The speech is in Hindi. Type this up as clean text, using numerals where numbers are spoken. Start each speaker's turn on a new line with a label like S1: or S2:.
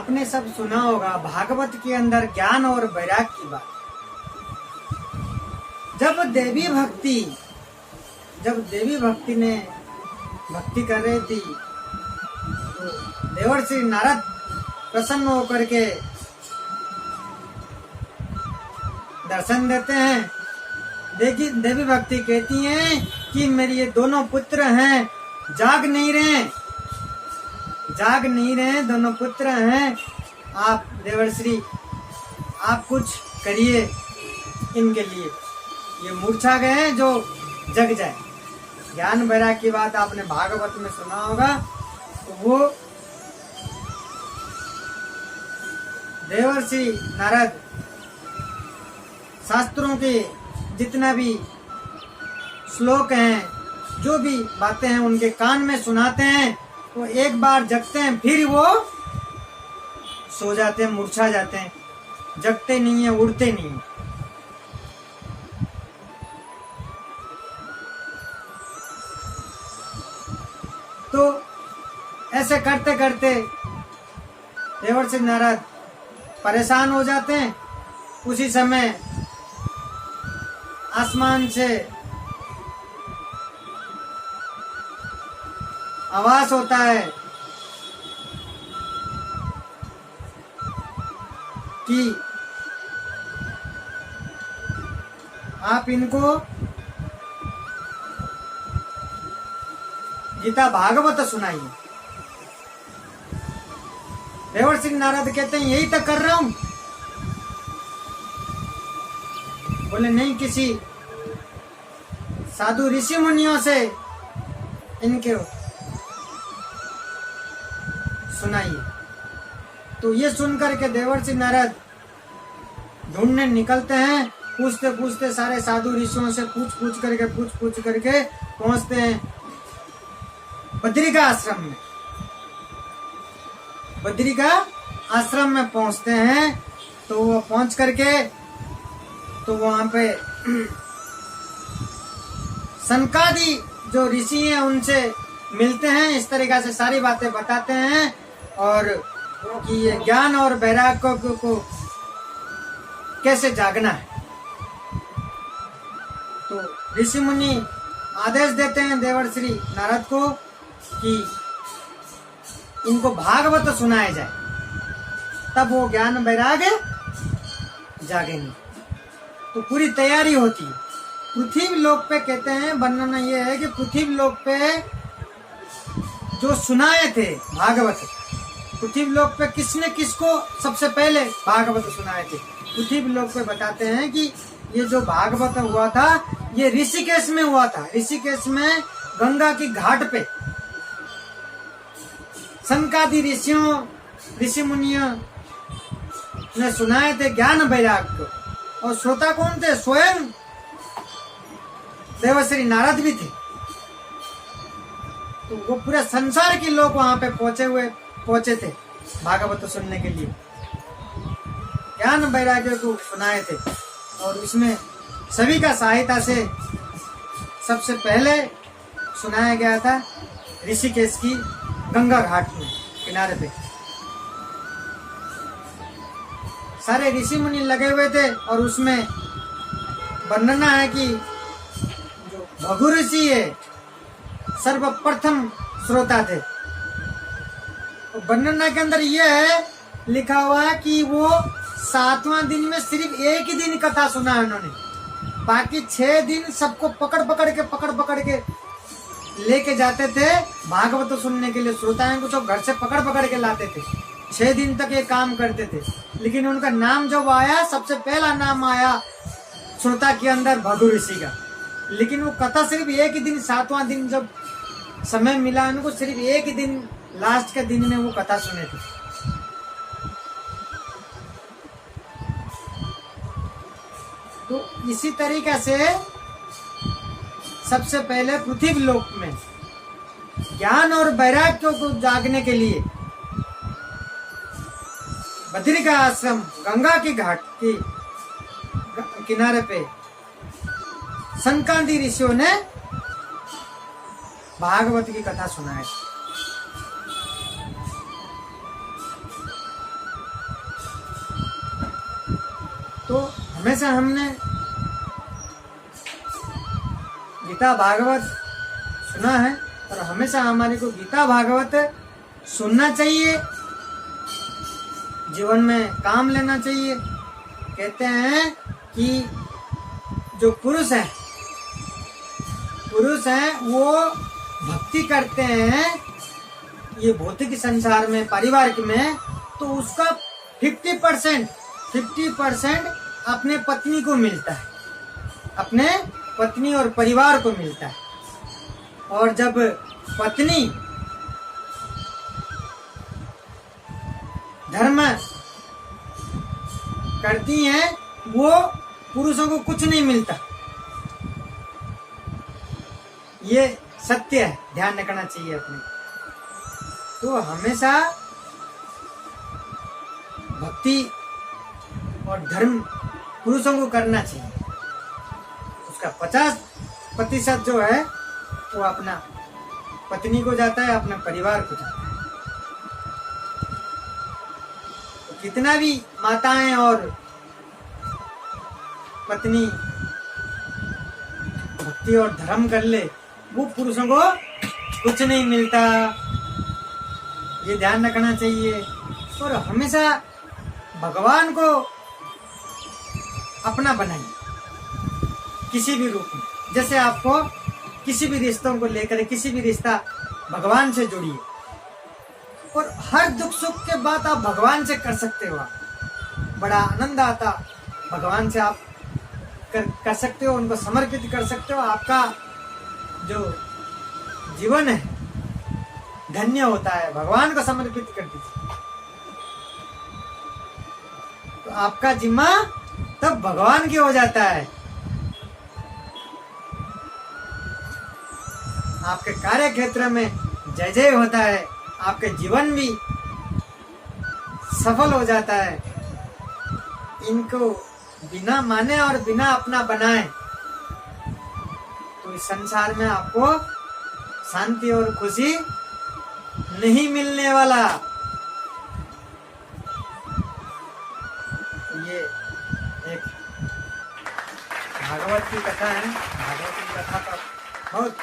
S1: आपने सब सुना होगा भागवत के अंदर ज्ञान और वैराग की बात। जब देवी भक्ति ने भक्ति कर रही थी तो देवर्षि नारद प्रसन्न होकर के दर्शन देते हैं। देखिए देवी भक्ति कहती हैं कि मेरे ये दोनों पुत्र हैं, जाग नहीं रहे दोनों पुत्र हैं। आप देवर्षि आप कुछ करिए इनके लिए, ये मूर्छा गए हैं, जो जग जाए। ज्ञान वैराग की बात आपने भागवत में सुना होगा। तो वो देवर्षि नारद शास्त्रों के जितना भी श्लोक हैं, जो भी बातें हैं, उनके कान में सुनाते हैं। वो एक बार जगते हैं, फिर वो सो जाते हैं, मूर्छा जाते हैं, जगते नहीं है, उड़ते नहीं है। तो ऐसे करते करते देवर्षि नारद परेशान हो जाते हैं। उसी समय आसमान से आवाज होता है कि आप इनको गीता भागवत सुनाइए। देवर्षि नारद कहते हैं यही तो कर रहा हूं। बोले नहीं, किसी साधु ऋषि मुनियों से इनके सुनाइए। तो ये सुनकर के देवर्षि नारद ढूंढने निकलते हैं। पूछते पूछते सारे साधु ऋषियों से पूछ करके पहुंचते हैं बद्रिका आश्रम में। बद्रिका आश्रम में पहुंचते हैं तो वो पहुंच करके तो वहां पे सनकादि जो ऋषि हैं उनसे मिलते हैं। इस तरीका से सारी बातें बताते हैं और कि ये ज्ञान और वैराग को कैसे जागना है। तो ऋषि मुनि आदेश देते हैं देवर्षि नारद को कि इनको भागवत सुनाया जाए, तब वो ज्ञान वैराग जागेंगे। तो पूरी तैयारी होती है। पृथ्वी लोक पे कहते हैं, वर्णन ये है कि पृथ्वी लोक पे जो सुनाए थे भागवत, पृथ्वी लोक पे किसने किसको सबसे पहले भागवत सुनाए थे। पृथ्वी लोक पे बताते हैं कि ये जो भागवत हुआ था ये ऋषिकेश में हुआ था। ऋषिकेश में गंगा की घाट पे सनकादि ऋषि मुनियों ने सुनाए थे ज्ञान वैराग को। और श्रोता कौन थे? स्वयं देवर्षि नारद भी थे। तो वो पूरे संसार के लोग वहां पे पहुंचे थे भागवत सुनने के लिए। ज्ञान वैराग्य को सुनाए थे और उसमें सभी का सहायता से सबसे पहले सुनाया गया था ऋषिकेश की गंगा घाट में किनारे पे। सारे ऋषि मुनि लगे हुए थे और उसमें वर्णना है कि जो भगु ऋषि है सर्वप्रथम श्रोता थे। वर्णना के अंदर यह है लिखा हुआ है कि वो 7वां दिन में सिर्फ एक ही दिन कथा सुना है उन्होंने। बाकी 6 दिन सबको पकड़ के लेके जाते थे भागवत सुनने के लिए। श्रोताओं को सब घर से पकड़ के लाते थे। 6 दिन तक ये काम करते थे। लेकिन उनका नाम जब आया, सबसे पहला नाम आया श्रोता के अंदर भगु ऋषि का। लेकिन वो कथा सिर्फ एक ही दिन, 7वां दिन जब समय मिला उनको, सिर्फ एक ही दिन लास्ट के दिन में वो कथा सुने थे। तो इसी तरीके से सबसे पहले पृथ्वी लोक में ज्ञान और वैराग्य को जागने के लिए बद्रिका आश्रम गंगा की घाट की किनारे पे सनकादि ऋषियों ने भागवत की कथा सुनाई। तो हमेशा हमने गीता भागवत सुना है और हमेशा हमारे को गीता भागवत सुनना चाहिए, जीवन में काम लेना चाहिए। कहते हैं कि जो पुरुष हैं वो भक्ति करते हैं ये भौतिक संसार में, पारिवारिक में, तो उसका 50% अपने पत्नी को मिलता है, अपने पत्नी और परिवार को मिलता है। और जब पत्नी धर्म करती हैं वो पुरुषों को कुछ नहीं मिलता। ये सत्य है, ध्यान रखना चाहिए अपने। तो हमेशा भक्ति और धर्म पुरुषों को करना चाहिए। उसका 50% जो है वो अपना पत्नी को जाता है, अपने परिवार को जाता है। तो कितना भी माताएं और पत्नी भक्ति और धर्म कर ले, वो पुरुषों को कुछ नहीं मिलता। ये ध्यान रखना चाहिए। और हमेशा भगवान को अपना बनाइए किसी भी रूप में। जैसे आपको किसी भी रिश्तों को लेकर किसी भी रिश्ता भगवान से जोड़िए और हर दुख सुख के बाद आप भगवान से कर सकते हो। बड़ा आनंद आता भगवान से आप कर सकते हो, उनको समर्पित कर सकते हो। आपका जो जीवन है धन्य होता है। भगवान को समर्पित कर दीजिए तो आपका जिम्मा तब भगवान की हो जाता है। आपके कार्य क्षेत्र में जय जय होता है, आपके जीवन भी सफल हो जाता है। इनको बिना माने और बिना अपना बनाए तो इस संसार में आपको शांति और खुशी नहीं मिलने वाला। ये एक भागवत की कथा है। भागवत की कथा का बहुत